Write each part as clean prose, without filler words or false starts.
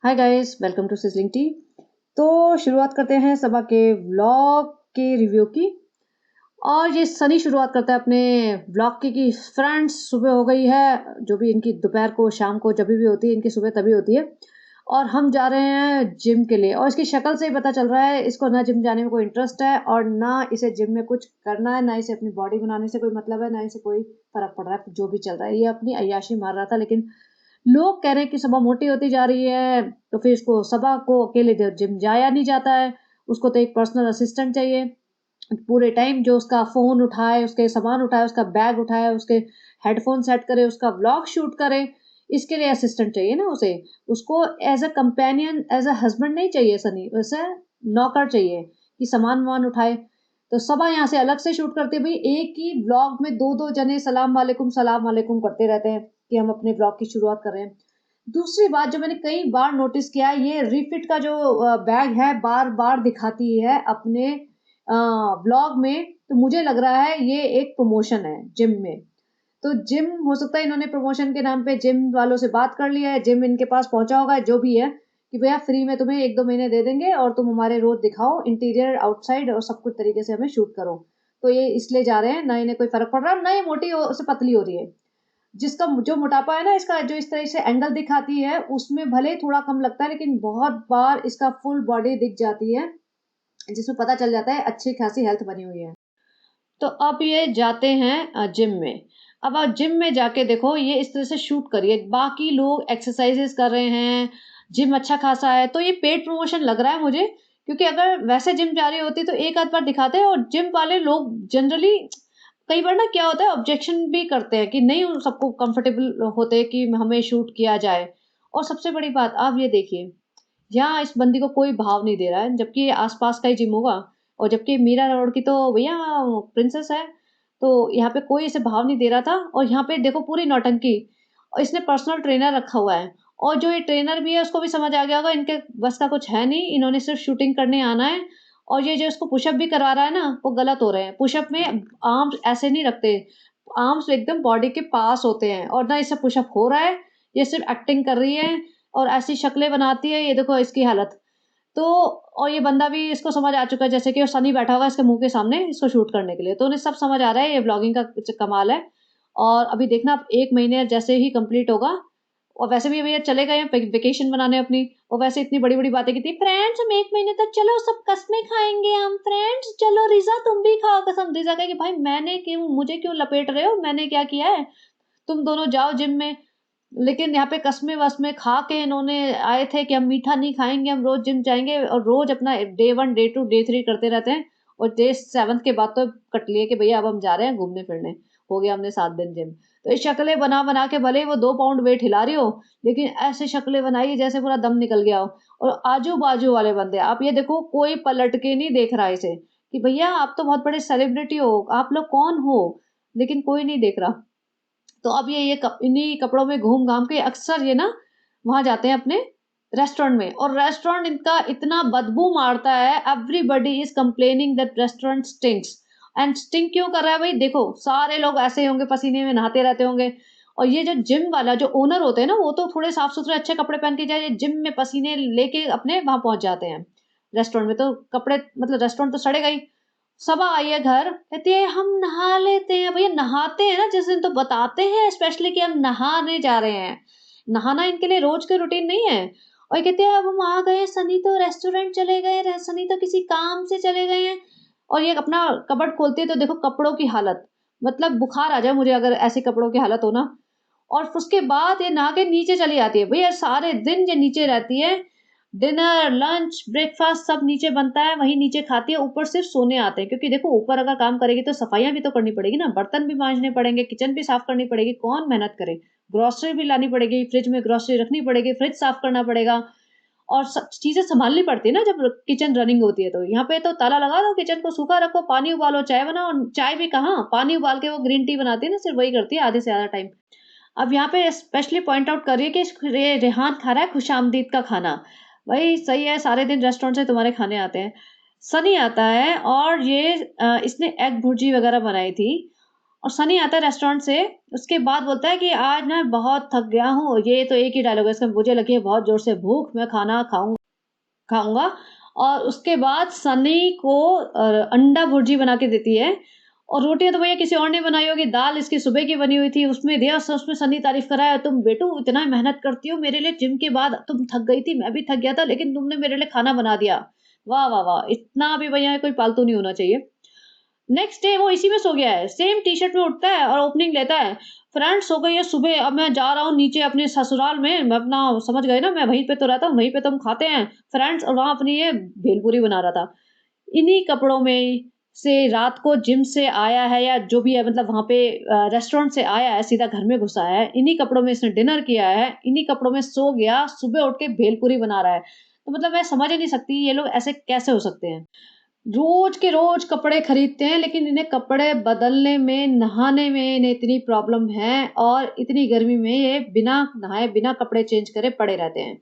Hi guys, welcome to sizzling tea. तो शुरुआत करते हैं सबा के व्लॉग के रिव्यू की। और ये सनी शुरुआत करता है अपने व्लॉग की कि फ्रेंड्स सुबह हो गई है। जो भी इनकी दोपहर को शाम को जब भी होती है, इनकी सुबह तभी होती है। और हम जा रहे हैं जिम के लिए। और इसकी शक्ल से ही पता चल रहा है इसको ना जिम जाने में कोई इंटरेस्ट है और ना इसे जिम में कुछ करना है, ना इसे अपनी बॉडी बनाने से कोई मतलब है, ना इसे कोई फर्क पड़ रहा है जो भी चल रहा है। ये अपनी अय्याशी मार रहा था, लेकिन लोग कह रहे हैं कि सबा मोटी होती जा रही है, तो फिर इसको सबा को अकेले जिम जाया नहीं जाता है। उसको तो एक पर्सनल असिस्टेंट चाहिए। पूरे टाइम जो उसका फ़ोन उठाए, उसके सामान उठाए, उसका बैग उठाए, उसके हेडफ़ोन सेट करे, उसका व्लॉग शूट करे, इसके लिए असिस्टेंट चाहिए ना उसे। उसको as a companion, as a husband नहीं चाहिए सनी, उसे नौकर चाहिए कि सामान-वामान उठाए। तो सबा यहाँ से अलग से शूट करती है। भई एक ही व्लॉग में 2-2 जने सलाम वालेकुम करते रहते हैं कि हम अपने व्लॉग की शुरुआत कर रहे हैं। दूसरी बात जो मैंने कई बार नोटिस किया है, ये रिफिट का जो बैग है बार-बार दिखाती है अपने व्लॉग में। तो मुझे लग रहा है ये एक प्रमोशन है जिम में। तो जिम हो सकता है इन्होंने प्रमोशन के नाम पे जिम वालों से बात कर लिया है, जिम इनके पास पहुँचा होगा जो भी है, कि भैया फ्री में तुम्हें 1-2 महीने दे देंगे और तुम हमारे रोज़ दिखाओ इंटीरियर, आउटसाइड और सब कुछ तरीके से हमें शूट करो। तो ये इसलिए जा रहे हैं, ना इन्हें कोई फ़र्क पड़ रहा है, ना ये मोटी से पतली हो रही है। जिसका जो मोटापा है ना इसका, जो इस तरह से एंगल दिखाती है, उसमें भले ही थोड़ा कम लगता है, लेकिन बहुत बार इसका फुल बॉडी दिख जाती है, जिसमें पता चल जाता है अच्छी खासी हेल्थ बनी हुई है। तो अब ये जाते हैं जिम में। अब आप जिम में जाके देखो, ये इस तरह से शूट करिए, बाकी लोग एक्सरसाइजेस कर रहे हैं, जिम अच्छा खासा है, तो ये पेड प्रमोशन लग रहा है मुझे। क्योंकि अगर वैसे जिम जा रही होती तो एक आध बार दिखाते हैं। और जिम वाले लोग जनरली कई बार ना क्या होता है, ऑब्जेक्शन भी करते हैं कि नहीं उन सबको कंफर्टेबल होते कि हमें शूट किया जाए। और सबसे बड़ी बात आप ये देखिए, यहाँ इस बंदी को कोई भाव नहीं दे रहा है, जबकि ये आस-पास का ही जिम होगा। और जबकि मीरा रोड की तो भैया प्रिंसेस है, तो यहाँ पे कोई इसे भाव नहीं दे रहा था। और यहाँ पे देखो पूरी नौटंकी। और इसने पर्सनल ट्रेनर रखा हुआ है। और जो ये ट्रेनर भी है उसको भी समझ आ गया होगा इनके बस का कुछ है नहीं, इन्होंने सिर्फ शूटिंग करने आना है। और ये जो इसको पुशअप भी करवा रहा है ना, वो गलत हो रहे हैं। पुशअप में आर्म्स ऐसे नहीं रखते, आर्म्स एकदम बॉडी के पास होते हैं। और ना इससे पुशअप हो रहा है, ये सिर्फ एक्टिंग कर रही है और ऐसी शक्लें बनाती है, ये देखो इसकी हालत। तो और ये बंदा भी इसको समझ आ चुका है, जैसे कि वो सनी बैठा हुआ है इसके मुँह के सामने इसको शूट करने के लिए। तो उन्हें सब समझ आ रहा है ये व्लॉगिंग का कमाल है। और अभी देखना, 1 महीने जैसे ही कंप्लीट होगा, और वैसे भी अभी ये चले गए हैं वेकेशन बनाने अपनी। और वैसे इतनी बड़ी-बड़ी बातें की थी, फ्रेंड्स हम 1 महीने तक चलो सब कसमें खाएँगे हम, फ्रेंड्स चलो रिज़ा तुम भी खाओ कसम। रिज़ा कहेगी भाई मैंने क्यों, मुझे क्यों लपेट रहे हो? मैंने क्या किया है? तुम दोनों जाओ जिम में। लेकिन यहाँ पे कस्में-वस्में खा के इन्होंने आए थे कि हम मीठा नहीं खाएँगे, हम रोज़ जिम जाएँगे। और रोज़ अपना डे 1, डे 2, डे 3 करते रहते हैं। और डे 7 के बाद तो कट लिए कि भैया अब हम जा रहे हैं घूमने-फिरने। हो गया हमने 7 दिन जिम। तो ये शक्लें बना-बना के भले ही वो 2 पाउंड वेट हिला रही हो, लेकिन ऐसे शक्लें बनाई है जैसे पूरा दम निकल गया हो। और आजू-बाजू वाले बंदे, आप ये देखो कोई पलट के नहीं देख रहा है इसे, कि भैया आप तो बहुत बड़े सेलिब्रिटी हो, आप लोग कौन हो? लेकिन कोई नहीं देख रहा। तो अब ये इन्हीं कपड़ों में घूम-घाम के अक्सर ये ना वहाँ जाते हैं अपने रेस्टोरेंट में। और रेस्टोरेंट इनका इतना बदबू मारता है, everybody is complaining that restaurant stinks. And stink क्यों कर रहा है भई? देखो सारे लोग ऐसे ही होंगे, पसीने में नहाते रहते होंगे। और ये जो जिम वाला जो ओनर होते हैं ना, वो तो थोड़े साफ-सुथरे अच्छे कपड़े पहन के जाए, ये जिम में पसीने लेके अपने वहाँ पहुँच जाते हैं। रेस्टोरेंट में तो कपड़े, मतलब रेस्टोरेंट तो सड़ेगा ही। सबा आई है घर, कहती है हम नहा लेते हैं। भैया नहाते हैं ना जिस दिन, तो बताते हैं स्पेशली कि हम नहाने जा रहे हैं। नहाना इनके लिए रोज का रूटीन नहीं है। और ये कहते हैं अब हम आ गए, सनी तो रेस्टोरेंट चले गए, सनी तो किसी काम से चले गए हैं। और ये अपना कबर्ड खोलती है तो देखो कपड़ों की हालत, मतलब बुखार आ जाए मुझे अगर ऐसे कपड़ों की हालत हो ना। और उसके बाद ये नहा के नीचे चली जाती है। भैया सारे दिन ये नीचे रहती है, डिनर, लंच, ब्रेकफ़ास्ट सब नीचे बनता है, वहीं नीचे खाती है, ऊपर सिर्फ़ सोने आते हैं। क्योंकि देखो ऊपर अगर काम करेगी तो सफाइयाँ भी तो करनी पड़ेगी ना, बर्तन भी माँजने पड़ेंगे, किचन भी साफ़ करनी पड़ेगी, कौन मेहनत करे? ग्रोसरी भी लानी पड़ेगी, फ्रिज में ग्रोसरी रखनी पड़ेगी, फ्रिज साफ़ करना पड़ेगा। और सब चीज़ें सँभालनी पड़ती है ना जब किचन रनिंग होती है तो। यहाँ पे तो ताला लगा दो, किचन को सूखा रखो, पानी उबालो, चाय बनाओ। चाय भी कहाँ, पानी उबाल के वो ग्रीन टी बनाती है ना, सिर्फ़ वही करती है आधे से ज़्यादा टाइम। अब यहाँ पे स्पेशली पॉइंट आउट कर रही है कि ये रेहान खा रहा है खुशामदीद का खाना। भाई सही है, सारे दिन रेस्टोरेंट से तुम्हारे खाने आते हैं। सनी आता है और ये इसने एग भुर्जी वगैरह बनाई थी। और सनी आता है रेस्टोरेंट से, उसके बाद बोलता है कि आज ना बहुत थक गया हूँ, ये तो एक ही डायलॉग है इसका, मुझे लगी है बहुत ज़ोर से भूख, मैं खाना खाऊँगा। और उसके बाद सनी को अंडा भुर्जी बना के देती है और रोटियाँ तो भैया किसी और ने बनाई होगी, दाल इसकी सुबह की बनी हुई थी, उसमें दिया उसमें सनी तारीफ़ कर रहा है, "तुम बेटू इतना मेहनत करती हो मेरे लिए, जिम के बाद तुम थक गई थी, मैं भी थक गया था, लेकिन तुमने मेरे लिए खाना बना दिया।" वाह, वाह, वाह! इतना भी भैया कोई पालतू नहीं होना चाहिए। नेक्स्ट डे वो इसी में सो गया है, सेम टी-शर्ट में उठता है और ओपनिंग लेता है। फ्रेंड्स सो गई है सुबह, अब मैं जा रहा हूँ नीचे अपने ससुराल में, मैं अपना समझ गए ना मैं वहीं पे तो रहता हूँ, वहीं पे तो हम खाते हैं फ्रेंड्स, और वहाँ अपनी ये भेलपूरी बना रहा था। इन्हीं कपड़ों में से रात को जिम से आया है या जो भी है, मतलब वहाँ पे रेस्टोरेंट से आया है, सीधा घर में घुसा है, इन्हीं कपड़ों में इसने डिनर किया है, इन्हीं कपड़ों में सो गया, सुबह उठ के भेलपूरी बना रहा है। तो मतलब मैं समझ ही नहीं सकती ये लोग ऐसे कैसे हो सकते हैं। रोज के रोज कपड़े खरीदते हैं, लेकिन इन्हें कपड़े बदलने में, नहाने में इन्हें इतनी प्रॉब्लम है और इतनी गर्मी में ये बिना नहाए, बिना कपड़े चेंज करे पड़े रहते हैं।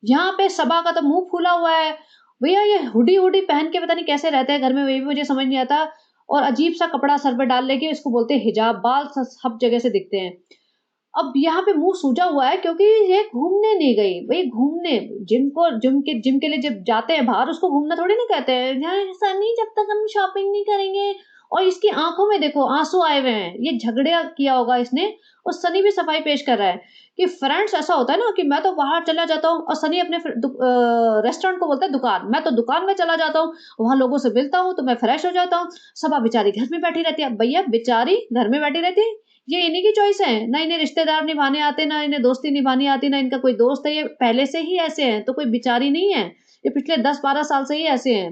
यहाँ पे सबा का तो मुँह फूला हुआ है। भैया ये हुडी-वुडी पहन के पता नहीं कैसे रहते हैं घर में, वही भी मुझे समझ नहीं आता। और अजीब-सा कपड़ा सर पे डाल लेके इसको बोलते हैं हिजाब, बाल स सब जगह से दिखते हैं। अब यहाँ पे मुँह सूजा हुआ है क्योंकि ये घूमने नहीं गई। भई घूमने जिम के लिए जब जाते हैं बाहर, उसको घूमना थोड़ी ना कहते हैं। नहीं सनी, जब तक हम शॉपिंग नहीं करेंगे। और इसकी आँखों में देखो आँसू आए हुए हैं। ये झगड़ा किया होगा इसने और सनी भी सफाई पेश कर रहा है कि फ्रेंड्स ऐसा होता है ना कि मैं तो बाहर चला जाता हूँ और सनी अपने रेस्टोरेंट को बोलता है दुकान। मैं तो दुकान में चला जाता हूँ, वहाँ लोगों से मिलता हूँ तो मैं फ्रेश हो जाता हूँ। सबा बेचारी घर में बैठी रहती है। भैया बेचारी घर में बैठी रहती है, ये इन्हीं की चॉइस है, ना इन्हें रिश्तेदार निभाने आते, ना इन्हें दोस्ती निभानी आती, ना इनका कोई दोस्त है, ये पहले से ही ऐसे हैं, तो कोई बेचारी नहीं है। ये पिछले 10-12 साल से ही ऐसे हैं।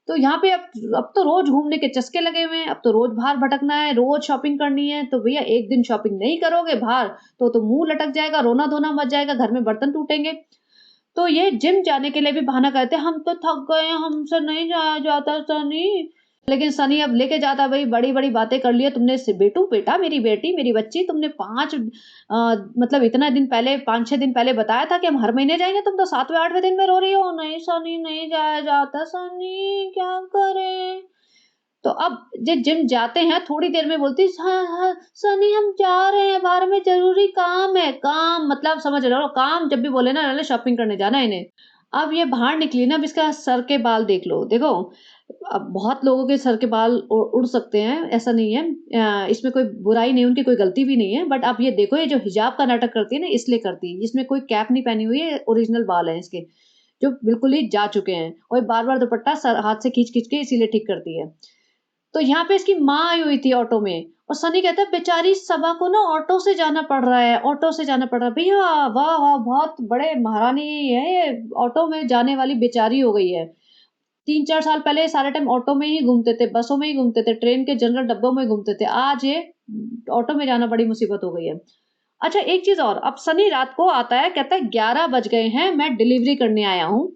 तो यहाँ पे अब तो रोज़ घूमने के चस्के लगे हुए हैं, अब तो रोज़ बाहर भटकना है, रोज़ शॉपिंग करनी है, तो भैया एक दिन शॉपिंग नहीं करोगे बाहर, तो मुँह लटक जाएगा, रोना-धोना मच जाएगा, घर में बर्तन टूटेंगे। तो ये जिम जाने के लिए भी बहाना करते हैं, हम तो थक गए हैं, हमसे नहीं जाया जाता सनी। लेकिन सनी अब लेके जाता, भई बड़ी-बड़ी बातें कर ली है तुमने से बेटू बेटा मेरी बेटी, मेरी बच्ची, तुमने 5 मतलब इतना दिन पहले 5-6 दिन पहले बताया था कि हम हर महीने जाएँगे, तुम तो 7वें 8वें दिन में रो रही हो। नहीं सनी नहीं जाया जाता सनी, क्या करें? तो अब जे जिम जाते हैं, थोड़ी देर में बोलती हाँ, हाँ, सनी हम जा रहे हैं, बाहर में ज़रूरी काम है। काम मतलब समझ रहे हो, काम जब भी बोले ना अरे शॉपिंग करने जाना है इन्हें। अब ये बाहर निकली ना, अब इसका सर के बाल देख लो। देखो, अब बहुत लोगों के सर के बाल उड़ सकते हैं, ऐसा नहीं है। इसमें कोई बुराई नहीं है, उनकी कोई गलती भी नहीं है। बट आप ये देखो, ये जो हिजाब का नाटक करती है ना, इसलिए करती है। इसमें कोई कैप नहीं पहनी हुई है, ओरिजिनल बाल हैं इसके, जो बिल्कुल ही जा चुके हैं और बार-बार दुपट्टा सर हाथ से खींच-खींच के इसीलिए ठीक करती है। तो यहाँ पे इसकी माँ आई हुई थी ऑटो में और सनी कहता है बेचारी सबा को ना ऑटो से जाना पड़ रहा है, ऑटो से जाना पड़ रहा है। भैया वाह वाह, बहुत बड़े महारानी है ये, ऑटो में जाने वाली बेचारी हो गई है। 3-4 साल पहले सारे टाइम ऑटो में ही घूमते थे, बसों में ही घूमते थे, ट्रेन के जनरल डब्बों में घूमते थे। आज ये ऑटो में जाना बड़ी मुसीबत हो गई है। अच्छा एक चीज़ और, अब सनी रात को आता है, कहता है 11 बज गए हैं, मैं डिलीवरी करने आया हूँ।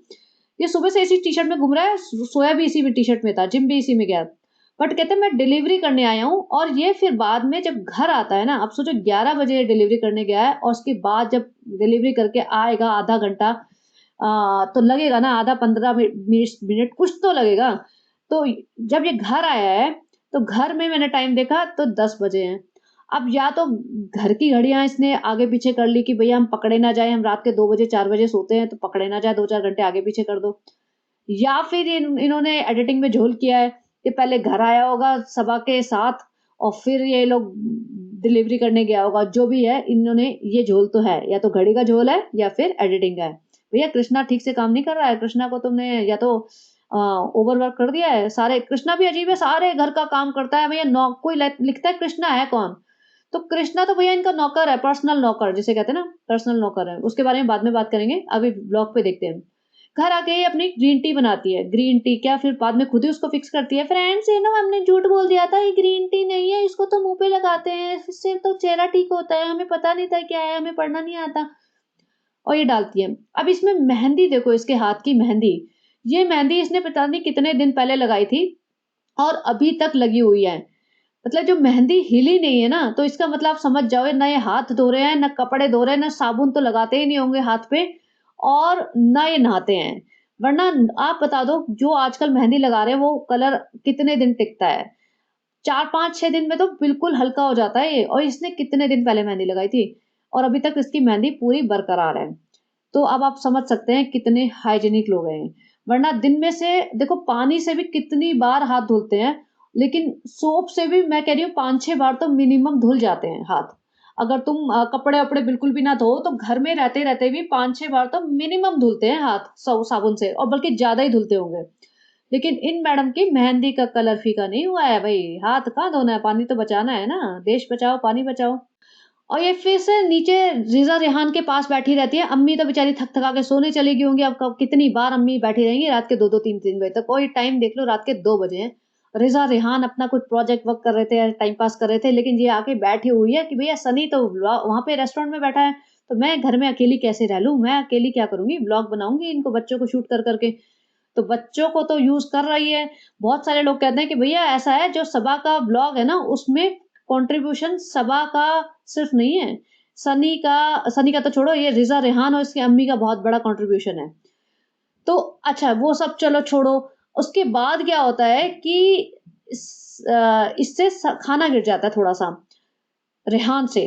ये सुबह से इसी टी-शर्ट में घूम रहा है, सोया भी इसी में टी-शर्ट में था, जिम भी इसी में गया। बट कहते हैं मैं डिलीवरी करने आया हूँ और ये फिर बाद में जब घर आता है ना, अब सोचो 11 बजे डिलीवरी करने गया है और उसके बाद जब डिलीवरी करके आएगा आधा घंटा, तो लगेगा ना आधा 15 मिनट मिनट कुछ तो लगेगा। तो जब ये घर आया है, तो घर में मैंने टाइम देखा तो 10 बजे हैं। अब या तो घर की घड़ियाँ इसने आगे-पीछे कर ली कि भैया हम पकड़े ना जाएँ, हम रात के 2 बजे 4 बजे सोते हैं तो पकड़े ना जाएँ, 2-4 घंटे आगे-पीछे कर दो। या फिर इन्होंने एडिटिंग में झोल किया है कि पहले घर आया होगा सबा के साथ और फिर ये लोग डिलीवरी करने गया होगा। जो भी है इन्होंने ये झोल तो है, या तो घड़ी का झोल है या फिर एडिटिंग का है। भैया कृष्णा ठीक से काम नहीं कर रहा है, कृष्णा को तुमने या तो ओवरवर्क कर दिया है। सारे कृष्णा भी अजीब है, सारे घर का काम करता है भैया। नौ कोई लिखता है कृष्णा है कौन? तो कृष्णा तो भैया इनका नौकर है, पर्सनल नौकर जिसे कहते हैं ना, पर्सनल नौकर है। उसके बारे में बाद में बात करेंगे, अभी ब्लॉग पे देखते हैं। घर आके ये अपनी ग्रीन टी बनाती है, ग्रीन टी क्या, फिर बाद में खुद ही उसको फिक्स करती है। फ्रेंड्स ये ना हमने झूठ बोल दिया था, ये ग्रीन टी नहीं है, इसको तो मुँह पे लगाते हैं, इससे तो चेहरा ठीक होता है, हमें पता नहीं था क्या है, हमें पढ़ना नहीं आता। और ये डालती है। अब इसमें मेहंदी देखो, इसके हाथ की मेहंदी, ये मेहंदी इसने पता नहीं कितने दिन पहले लगाई थी और अभी तक लगी हुई है। मतलब जो मेहंदी हिली नहीं है ना, तो इसका मतलब आप समझ जाओ ना ये हाथ धो रहे हैं, ना कपड़े धो रहे हैं, ना साबुन तो लगाते ही नहीं होंगे हाथ पे और ना ये नहाते हैं। वरना आप बता दो जो आजकल मेहंदी लगा रहे हैं वो कलर कितने दिन टिकता है? 4-5-6 दिन में तो बिल्कुल हल्का हो जाता है ये। और इसने कितने दिन पहले मेहंदी लगाई थी और अभी तक इसकी मेहंदी पूरी बरकरार है। तो अब आप समझ सकते हैं कितने हाइजीनिक लोग हैं। वरना दिन में से देखो पानी से भी कितनी बार हाथ धुलते हैं, लेकिन सोप से भी मैं कह रही हूँ 5-6 बार तो मिनिमम धुल जाते हैं हाथ। अगर तुम कपड़े-वपड़े बिल्कुल भी ना धो तो घर में रहते-रहते भी 5-6 बार तो मिनिमम धुलते हैं हाथ साबुन से, और बल्कि ज़्यादा ही धुलते होंगे। लेकिन इन मैडम की मेहंदी का कलर फीका नहीं हुआ है भई, हाथ कहाँ धोना है, पानी तो बचाना है ना, देश बचाओ, पानी बचाओ। और ये फिर से नीचे रीज़ा रेहान के पास बैठी रहती है। अम्मी तो बेचारी थक-थका के सोने चली गई होंगी। अब कब कितनी बार अम्मी बैठी रहेंगी रात के 2-2 3-3 बजे तक। और ये टाइम देख लो, रात के 2 बजे हैं। रीज़ा रेहान अपना कुछ प्रोजेक्ट वर्क कर रहे थे या टाइम पास कर रहे थे, लेकिन ये आके बैठी हुई है कि भैया सनी तो वहाँ पे रेस्टोरेंट में बैठा है, तो मैं घर में अकेली कैसे रह लूँ? मैं अकेली क्या करूँगी? व्लॉग बनाऊँगी इनको बच्चों को शूट कर के। तो बच्चों को तो यूज़ कर रही है। बहुत सारे लोग कहते हैं कि भैया ऐसा है, जो सबा का ब्लॉग है ना, उसमें कंट्रीब्यूशन सबा का सिर्फ नहीं है, सनी का तो छोड़ो, ये रिज़ा रेहान और इसकी अम्मी का बहुत बड़ा कंट्रीब्यूशन है। तो अच्छा वो सब चलो छोड़ो, उसके बाद क्या होता है कि इससे खाना गिर जाता है थोड़ा सा रेहान से,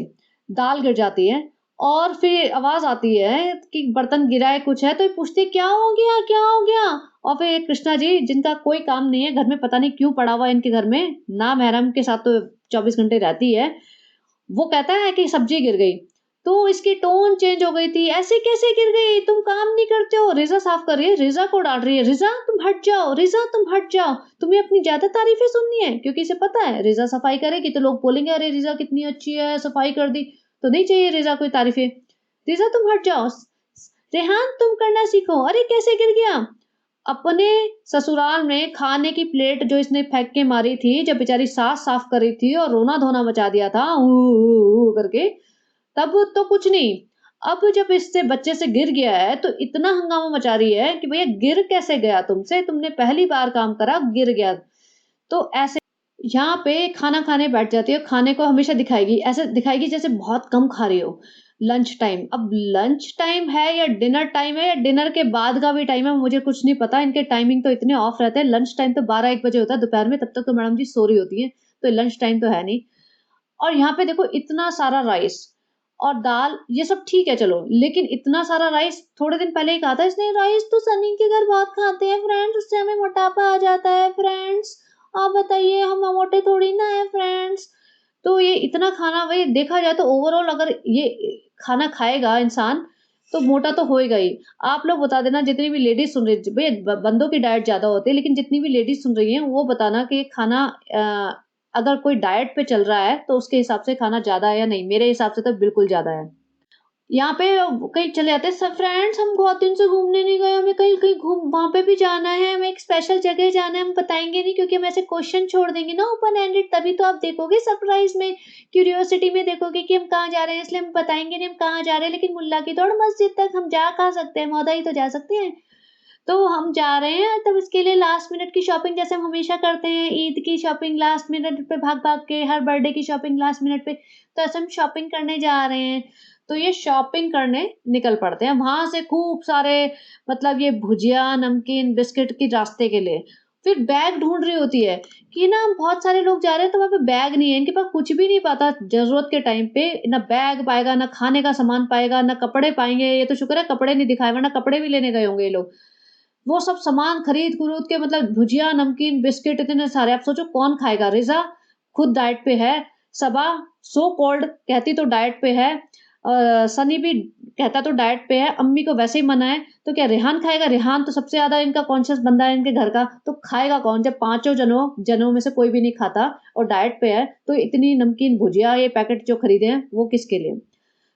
दाल गिर जाती है और फिर आवाज़ आती है कि बर्तन गिरा है, कुछ है, तो ये पूछती है, "क्या हो गया? क्या हो गया?" और फिर कृष्णा जी, जिनका कोई काम नहीं है, घर में पता नहीं क्यों पड़ा हुआ है इनके घर में, नामहरम के साथ तो 24 घंटे रहती है, वो कहता है कि सब्ज़ी गिर गई। तो इसकी टोन चेंज हो गई थी, "ऐसे कैसे गिर गई? तुम काम नहीं करते हो?" रिज़ा साफ़ कर रही है, रिज़ा को डाँट रही है, "रिज़ा तुम हट जाओ, रिज़ा तुम हट जाओ, तुम्हें अपनी ज़्यादा तारीफ़ें सुननी है?" क्योंकि इसे पता है रिज़ा सफाई करेगी तो लोग बोलेंगे, "अरे! रिज़ा कितनी अच्छी है, सफाई कर दी।" तो नहीं चाहिए रिज़ा को तारीफ़ें। "रिज़ा तुम हट जाओ, रेहान तुम करना सीखो, अरे! कैसे गिर गया?" अपने ससुराल में खाने की प्लेट जो इसने फेंक के मारी थी, जब बेचारी सास साफ कर रही थी और रोना-धोना मचा दिया था, ऊ ऊ ऊ करके, तब तो कुछ नहीं। अब जब इससे बच्चे से गिर गया है, तो इतना हंगामा मचा रही है कि भैया गिर कैसे गया तुमसे? तुमने पहली बार काम करा, गिर गया। तो ऐसे यहाँ पे खाना खाने बैठ जाती है, खाने को हमेशा दिखाएगी, ऐसे दिखाएगी जैसे बहुत कम खा रही हो। लंच टाइम, अब लंच टाइम है या डिनर टाइम है या डिनर के बाद का भी टाइम है, मुझे कुछ नहीं पता। इनके टाइमिंग तो इतने ऑफ रहते हैं, लंच टाइम तो 12-1 बजे होता है दोपहर में, तब तक तो मैडम जी सो रही होती हैं, तो लंच टाइम तो है नहीं। और यहाँ पे देखो इतना सारा राइस और दाल, ये सब ठीक है चलो, लेकिन इतना सारा राइस, थोड़े दिन पहले ही कहा था इसने, राइस तो सनी के घर बहुत खाते हैं फ्रेंड्स, उससे हमें मोटापा आ जाता है फ्रेंड्स, आप बताइए हम मोटे थोड़ी ना है फ्रेंड्स। तो ये इतना खाना, वही देखा जाए तो ओवरऑल अगर ये खाना खाएगा इंसान तो मोटा तो होएगा ही। आप लोग बता देना जितनी भी लेडीज सुन रही, भैया बंदों की डाइट ज्यादा होती है, लेकिन जितनी भी लेडीज सुन रही हैं वो बताना कि खाना अगर कोई डाइट पे चल रहा है तो उसके हिसाब से खाना ज़्यादा है या नहीं? मेरे हिसाब से तो बिल्कुल ज़्यादा है। यहाँ पे कहीं चले जाते हैं सब फ्रेंड्स, हम बहुत दिन से घूमने नहीं गए, हमें कहीं कहीं घूम वहाँ पे भी जाना है, हमें एक स्पेशल जगह जाना है, हम बताएँगे नहीं क्योंकि हम ऐसे क्वेश्चन छोड़ देंगे ना ओपन एंडेड, तभी तो आप देखोगे सरप्राइज़ में, क्यूरियोसिटी में देखोगे कि हम कहाँ जा रहे हैं, इसलिए हम बताएँगे नहीं हम कहाँ जा रहे हैं, लेकिन मुल्ला की दौड़ मस्जिद तक हम जा कहाँ सकते हैं, मौदा ही तो जा सकते हैं। तो हम जा रहे हैं तब इसके लिए लास्ट मिनट की शॉपिंग जैसे हम हमेशा करते हैं, ईद की शॉपिंग लास्ट मिनट पे भाग-भाग के, हर बर्थडे की शॉपिंग लास्ट मिनट पे, तो ऐसे हम शॉपिंग करने जा रहे हैं। तो ये शॉपिंग करने निकल पड़ते हैं। वहाँ से खूब सारे, मतलब ये भुजिया, नमकीन, बिस्किट की रास्ते के लिए। फिर बैग ढूँढ रही होती है कि ना बहुत सारे लोग जा रहे हैं तो वहाँ पे बैग नहीं है, इनके पास कुछ भी नहीं पाता ज़रूरत के टाइम पे, ना बैग पाएगा, ना खाने का सामान पाएगा, ना कपड़े पाएँगे। ये तो शुक्र है कपड़े नहीं दिखाए, वरना कपड़े भी लेने गए होंगे ये लोग। वो सब सामान खरीद-खरूद के, मतलब भुजिया, नमकीन, बिस्किट इतने सारे, आप सोचो कौन खाएगा? रिज़ा खुद डाइट पे है, सबा सो कॉल्ड कहती तो डाइट पे है, सनी भी कहता तो डाइट पे है, अम्मी को वैसे ही मना है, तो क्या रेहान खाएगा? रेहान तो सबसे ज़्यादा इनका कॉन्शियस बंदा है इनके घर का, तो खाएगा कौन? जब पाँचों जनों में से कोई भी नहीं खाता और डाइट पे है, तो इतनी नमकीन, भुजिया, ये पैकेट जो खरीदे हैं, वो किसके लिए?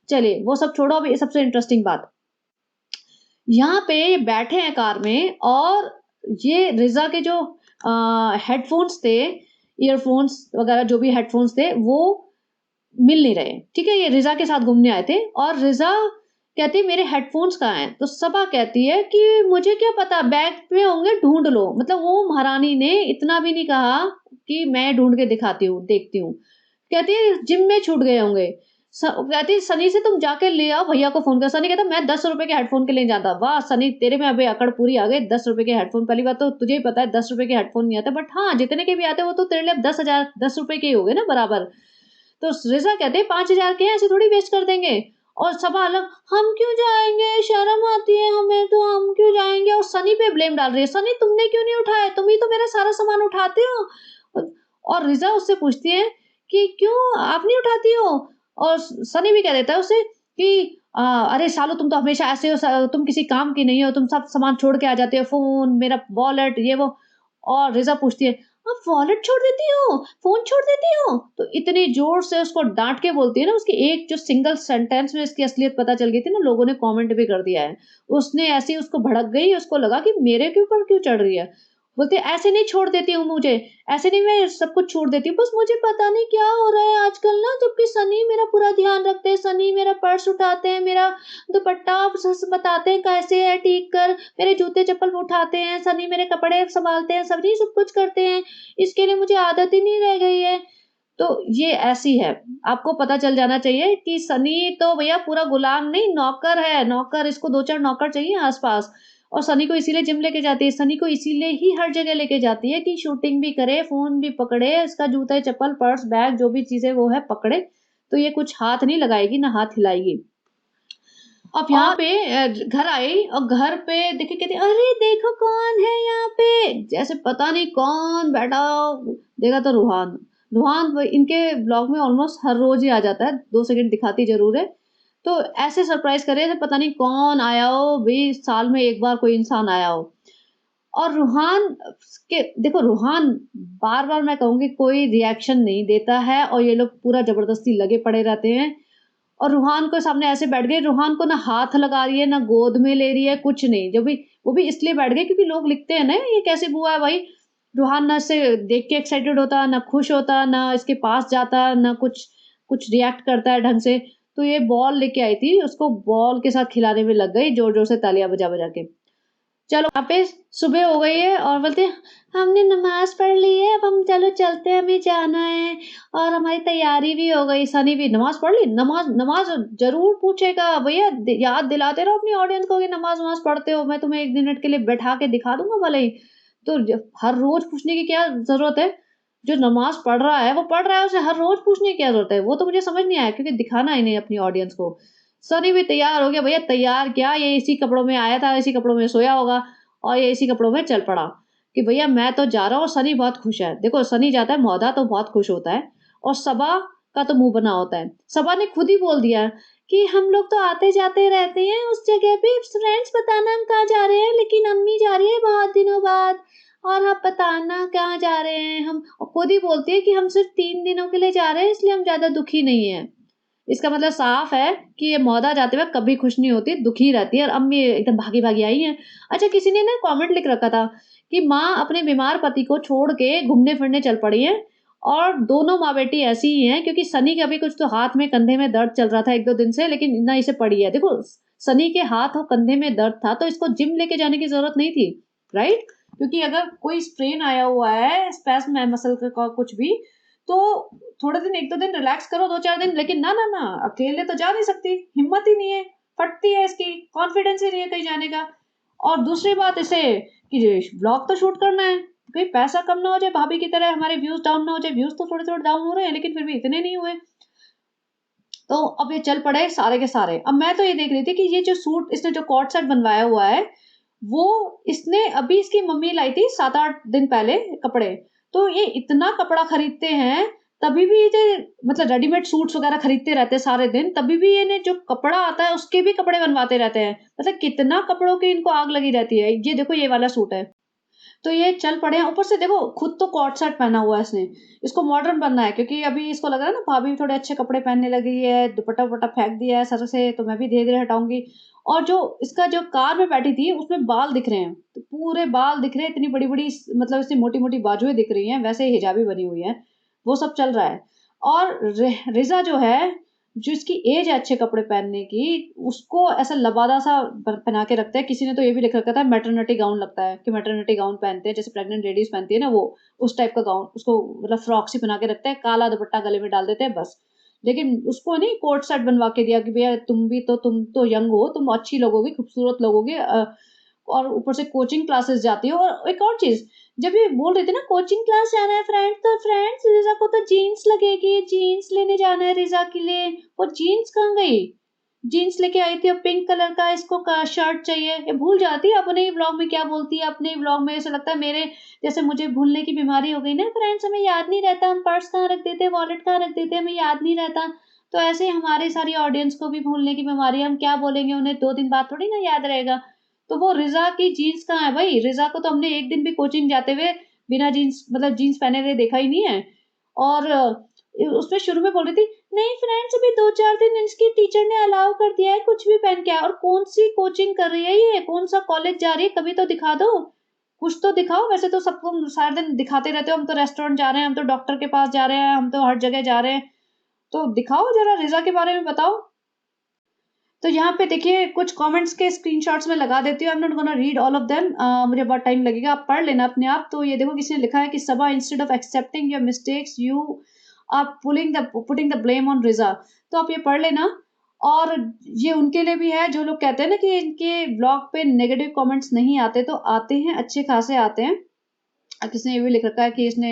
चलिए, वो सब छोड़ो, अभी सबसे इंटरेस्टिंग बात। यहाँ पे ये बैठे हैं कार में और ये रिज़ा के जो हेडफ़ोन्स थे, ईयरफ़ोन्स वग़ैरह जो भी हेडफ़ोन्स थे, वो मिल नहीं रहे, ठीक है? ये रिज़ा के साथ घूमने आए थे और रिज़ा कहती है मेरे हेडफ़ोन्स कहाँ हैं? तो सबा कहती है कि मुझे क्या पता, बैग में होंगे, ढूँढ लो। मतलब वो महारानी ने इतना भी नहीं कहा कि मैं ढूँढ के दिखाती हूँ, देखती हूँ। कहती है जिम में छूट गए होंगे। कहती सनी से तुम जाके ले आओ, भैया को फ़ोन कर। सनी कहता मैं 10 रुपए के हेडफ़ोन के लिए जाता। वाह! सनी तेरे में अभी अकड़ पूरी आ गई, 10 रुपए के हेडफ़ोन। पहली बात तो तुझे ही पता है 10 रुपए के हेडफ़ोन नहीं आते, बट हाँ, जितने के भी आते हैं वो तो तेरे लिए अब 10,000 10 रुपए के ही हो गए ना बराबर। तो रिज़ा कहते हैं 5,000 के हैं, ऐसे थोड़ी वेस्ट कर देंगे। और सबा अलग, हम क्यों जाएँगे? शर्म आती है हमें तो, हम क्यों जाएँगे? और सनी पे ब्लेम डाल रही है, सनी तुमने क्यों नहीं उठाए? तुम ही तो मेरा सारा सामान उठाते हो। और रिज़ा उससे पूछती है कि क्यों आप नहीं उठाती हो? और सनी भी कह देता है उसे कि अरे सालो तुम तो हमेशा ऐसे हो, तुम किसी काम की नहीं हो, तुम सब सामान छोड़ के आ जाते हो, फ़ोन, मेरा वॉलेट, ये वो। और रिज़ा पूछती है, आप वॉलेट छोड़ देती हो, फ़ोन छोड़ देती हो? तो इतनी ज़ोर से उसको डाँट के बोलती है ना, उसकी एक जो सिंगल सेंटेंस में इसकी असलियत पता चल गई थी ना, लोगों ने कमेंट भी कर दिया है। उसने ऐसे ही उसको भड़क गई, उसको लगा कि मेरे के ऊपर क्यों चढ़ रही है? बोलती है, ऐसे नहीं छोड़ देती हूँ मुझे, ऐसे नहीं मैं सब कुछ छोड़ देती हूँ, बस मुझे पता नहीं क्या हो रहा है आजकल ना, जबकि सनी मेरा पूरा ध्यान रखते हैं, सनी मेरा पर्स उठाते हैं, मेरा दुपट्टा बताते हैं कैसे है ठीक कर, मेरे जूते चप्पल उठाते हैं, सनी मेरे कपड़े संभालते हैं, सभी सब कुछ करते हैं, इसके लिए मुझे आदत ही नहीं रह गई है। तो ये ऐसी है, आपको पता चल जाना चाहिए कि सनी तो भैया पूरा गुलाम नहीं, नौकर है, नौकर, इसको 2-4 नौकर चाहिए आस-पास। और सनी को इसीलिए जिम लेके जाती है, सनी को इसीलिए ही हर जगह लेके जाती है कि शूटिंग भी करे, फ़ोन भी पकड़े, इसका जूता, चप्पल, पर्स, बैग जो भी चीज़ें वो है पकड़े, तो ये कुछ हाथ नहीं लगाएगी, ना हाथ हिलाएगी। अब यहाँ पे घर आई और घर पे देखे कहती अरे देखो कौन है यहाँ पे, जैसे पता नहीं कौन बैठा, देखा तो रूहान। रूहान इनके ब्लॉग में ऑलमोस्ट हर रोज ही आ जाता है, 2 सेकंड दिखाती जरूर है। तो ऐसे सरप्राइज करे जैसे पता नहीं कौन आया हो, 20 साल में एक बार कोई इंसान आया हो। और रूहान के देखो, रूहान बार बार मैं कहूंगी कोई रिएक्शन नहीं देता है, और ये लोग पूरा जबरदस्ती लगे पड़े रहते हैं। और रूहान को सामने ऐसे बैठ गई, रूहान को ना हाथ लगा रही है, ना गोद में ले रही है, कुछ नहीं। जो भी वो भी इसलिए बैठ गई क्योंकि लोग लिखते हैं ना ये कैसी बुआ है भाई। रूहान ना इससे देख के एक्साइटेड होता, ना खुश होता, ना इसके पास जाता, ना कुछ कुछ रिएक्ट करता है ढंग से। तो ये बॉल लेके आई थी, उसको बॉल के साथ खिलाने में लग गई, जोर जोर से तालियां बजा बजा के। चलो वहाँ पे सुबह हो गई है और बोलते हैं हमने नमाज पढ़ ली है, अब हम चलो चलते हैं, हमें जाना है। और हमारी तैयारी भी हो गई। सनी भी नमाज पढ़ ली, नमाज नमाज जरूर पूछेगा भैया, याद दिलाते रहो अपनी ऑडियंस को कि नमाज नमाज पढ़ते हो, मैं तुम्हें 1 मिनट के लिए बैठा के दिखा दूंगा भले ही। तो हर रोज पूछने की क्या जरूरत है? जो नमाज पढ़ रहा है वो पढ़ रहा है, उसे हर रोज पूछने की क्या जरूरत है? वो तो मुझे समझ नहीं आया, क्योंकि दिखाना ही नहीं अपनी ऑडियंस को। सनी भी तैयार हो गया, भैया तैयार क्या, ये इसी कपड़ों में आया था, इसी कपड़ों में सोया होगा, और ये इसी कपड़ों में चल पड़ा कि भैया मैं तो जा रहा हूँ। सनी बहुत खुश है। देखो सनी जाता है, मौदा तो बहुत खुश होता है, और सबा का तो मुंह बना होता है। सबा ने खुद ही बोल दिया कि हम लोग तो आते जाते रहते हैं उस जगह पे, फ्रेंड्स बताना हम कहाँ जा रहे हैं, लेकिन अम्मी जा रही है बहुत दिनों बाद, और आप बताना कहाँ जा रहे हैं हम। और खुद ही बोलती है कि हम सिर्फ 3 दिनों के लिए जा रहे हैं, इसलिए हम ज्यादा दुखी नहीं है। इसका मतलब साफ है कि ये मौदा जाते वक़्त कभी खुश नहीं होती, दुखी रहती है, और अम्मी एकदम भागी-भागी आई हैं। अच्छा, किसी ने ना कमेंट लिख रखा था कि माँ अपने बीमार पति को छोड़ के घूमने-फिरने चल पड़ी हैं, और दोनों माँ-बेटी ऐसी ही हैं, क्योंकि सनी के अभी कुछ तो हाथ में, कंधे में दर्द चल रहा था 1-2 दिन से, लेकिन ना इसे पड़ी है। देखो सनी के हाथ और कंधे में दर्द था, तो इसको जिम लेके जाने की ज़रूरत नहीं थी, राइट? क्योंकि अगर कोई स्ट्रेन आया हुआ है, स्पैस्म है मसल का कुछ भी, तो थोड़े दिन, 1-2 दिन रिलैक्स करो, 2-4 दिन, लेकिन ना, ना, ना, अकेले तो जा नहीं सकती, हिम्मत ही नहीं है, फटती है इसकी, कॉन्फिडेंस ही नहीं है कहीं जाने का। और दूसरी बात इसे कि व्लॉग तो शूट करना है, कहीं पैसा कम ना हो जाए भाभी की तरह, हमारे व्यूज डाउन ना हो जाए। व्यूज तो थोड़े-थोड़े डाउन हो रहे हैं, लेकिन फिर भी इतने नहीं हुए। तो अब ये चल पड़े सारे के सारे। अब मैं तो ये देख रही थी कि ये जो सूट इसने जो कॉर्ड सेट बनवाया हुआ है, वो इसने अभी इसकी मम्मी लाई थी 7-8 दिन पहले कपड़े। तो ये इतना कपड़ा खरीदते हैं, तभी भी ये मतलब रेडीमेड सूट्स वगैरह खरीदते रहते हैं सारे दिन, तभी भी इन्हें जो कपड़ा आता है उसके भी कपड़े बनवाते रहते हैं। मतलब कितना कपड़ों की इनको आग लगी रहती है। ये देखो ये वाला सूट है। तो ये चल पड़े हैं। ऊपर से देखो खुद तो कॉर्ड सेट पहना हुआ है इसने। इसको मॉडर्न बनना है, क्योंकि अभी इसको लग रहा है ना भाभी भी थोड़े अच्छे कपड़े पहनने लगी है, दुपट्टा-वुपट्टा फेंक दिया है सर से, तो मैं भी धीरे-धीरे हटाऊँगी। और जो इसका जो कार में बैठी थी उसमें बाल दिख रहे हैं, तो पूरे बाल दिख रहे हैं, इतनी बड़ी-बड़ी मतलब इसकी मोटी-मोटी बाजुएँ दिख रही हैं, वैसे हिजाबी बनी हुई है। वो सब चल रहा है। और रिज़ा जो है, जो इसकी एज है अच्छे कपड़े पहनने की, उसको ऐसा लबादा-सा पहना के रखता है। किसी ने तो ये भी लिख रखा था मैटरनिटी गाउन लगता है, कि मैटरनिटी गाउन पहनते हैं, जैसे प्रेग्नेंट लेडीज़ पहनती है ना वो, उस टाइप का गाउन उसको मतलब फ्रॉक सी बना के रखता है, काला दुपट्टा गले में डाल देते हैं बस। लेकिन उसको नहीं कोट सेट बनवा के दिया कि भैया तुम तो यंग हो, तुम अच्छी लगोगी, खूबसूरत लगोगी, और ऊपर से कोचिंग क्लासेस जाती हो। और एक और चीज़, जब ये बोल रही थी ना कोचिंग क्लास जाना है फ्रेंड्स, तो फ्रेंड्स रिज़ा को तो जीन्स लगेगी, जीन्स लेने जाना है रिज़ा के लिए। वो जीन्स कहाँ गई? जीन्स लेके आई थी और पिंक कलर का इसको शर्ट चाहिए। ये भूल जाती है अपने ही व्लॉग में क्या बोलती है, अपने ही व्लॉग में ऐसा लगता है मेरे जैसे मुझे भूलने की बीमारी हो गई ना फ्रेंड्स, हमें याद नहीं रहता हम पर्स कहाँ रख देते, वॉलेट कहाँ रख देते, हमें याद नहीं रहता। तो ऐसे ही हमारी सारी ऑडियंस को भी भूलने की बीमारी है, हम क्या बोलेंगे उन्हें 2 दिन बाद थोड़ी ना याद रहेगा। तो वो रिज़ा की जीन्स कहाँ है भाई? रिज़ा को तो हमने एक दिन भी कोचिंग जाते हुए बिना जीन्स मतलब जीन्स पहने हुए देखा ही नहीं है। और उसमें शुरू में बोल रही थी, नहीं फ्रेंड्स अभी 2-4 दिन इसकी टीचर ने अलाउ कर दिया है कुछ भी पहन के आओ। और कौन-सी कोचिंग कर रही है ये? कौन-सा कॉलेज जा रही है? कभी तो दिखा दो। कुछ तो दिखाओ। वैसे तो सबको सारा दिन दिखाते रहते हो, हम तो रेस्टोरेंट जा रहे हैं, हम तो डॉक्टर के पास जा रहे हैं, हम तो हर जगह जा रहे हैं। तो दिखाओ ज़रा रिज़ा के बारे में बताओ। तो यहाँ पे देखिए कुछ कमेंट्स के स्क्रीनशॉट्स मैं लगा देती हूँ। I am not gonna read all of them, मुझे बहुत टाइम लगेगा, आप पढ़ लेना अपने आप। तो ये देखो किसी ने लिखा है कि Saba instead of accepting your mistakes you are putting the blame on Riza. तो आप ये पढ़ लेना। और ये उनके लिए भी है जो लोग कहते हैं ना कि इनके ब्लॉग पे नेगेटिव कमेंट्स नहीं आते, तो आते हैं, अच्छे खासे आते हैं। किसी ने ये भी लिख रखा है कि इसने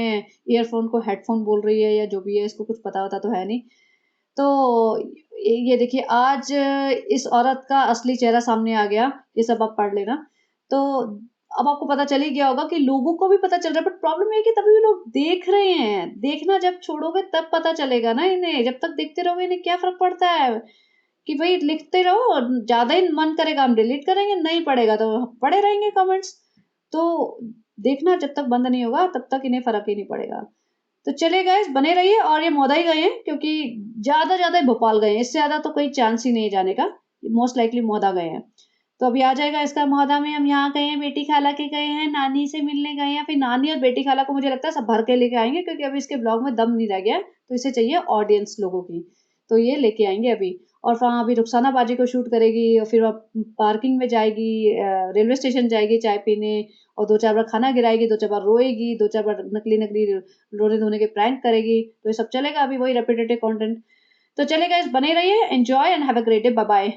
ईयरफ़ोन को हेडफ़ोन बोल रही है या जो भी है, इसको कुछ पता-वता तो है नहीं। तो ये देखिए आज इस औरत का असली चेहरा सामने आ गया, ये सब आप पढ़ लेना। तो अब आपको पता चल ही गया होगा कि लोगों को भी पता चल रहा है, बट प्रॉब्लम ये है कि तभी भी लोग देख रहे हैं। देखना जब छोड़ोगे तब पता चलेगा ना इन्हें, जब तक देखते रहोगे इन्हें क्या फ़र्क पड़ता है? कि भई लिखते रहो, ज़्यादा ही मन करेगा हम डिलीट करेंगे, नहीं पड़ेगा तो पड़े रहेंगे कमेंट्स। तो देखना जब तक बंद नहीं होगा तब तक इन्हें फ़र्क ही नहीं पड़ेगा। तो चलिए गाइस बने रहिए। और ये मौदा ही गए हैं क्योंकि ज़्यादा भोपाल गए हैं, इससे ज़्यादा तो कोई चांस ही नहीं है जाने का। मोस्ट लाइकली मौदा गए हैं। तो अभी आ जाएगा इसका मौदा में, हम यहाँ गए हैं, बेटी खाला के गए हैं, नानी से मिलने गए हैं, फिर नानी और बेटी खाला को मुझे लगता है सब भर के लेके आएँगे क्योंकि अभी इसके ब्लॉग में दम नहीं रह गया है, तो इसे चाहिए ऑडियंस लोगों की। तो ये लेके आएँगे अभी। और वहाँ अभी रुखसाना बाजी को शूट करेगी और फिर पार्किंग में जाएगी, रेलवे स्टेशन जाएगी चाय पीने, और 2-4 बार खाना गिराएगी, 2-4 बार रोएगी, 2-4 बार नकली-नकली रोने-धोने के प्रैंक करेगी। तो ये सब चलेगा अभी वही रेपिटेटिव कंटेंट। तो चलिए गाइस बने रहिए, enjoy and have a great day, bye bye.